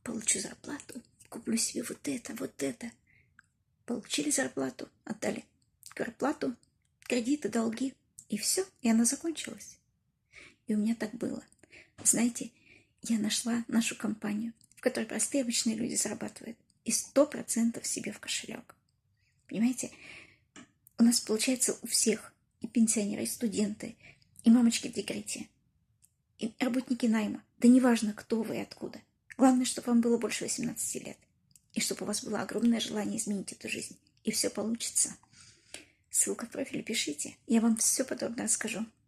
получу зарплату, куплю себе вот это, вот это. Получили зарплату, отдали квартплату, кредиты, долги, и все, и она закончилась. И у меня так было. Знаете, я нашла нашу компанию, в которой простые обычные люди зарабатывают, и 100% себе в кошелек. Понимаете, у нас получается у всех, и пенсионеры, и студенты, и мамочки в декрете, и работники найма. Да неважно, кто вы и откуда. Главное, чтобы вам было больше 18 лет. И чтобы у вас было огромное желание изменить эту жизнь. И все получится. Ссылка в профиле пишите. Я вам все подробно расскажу.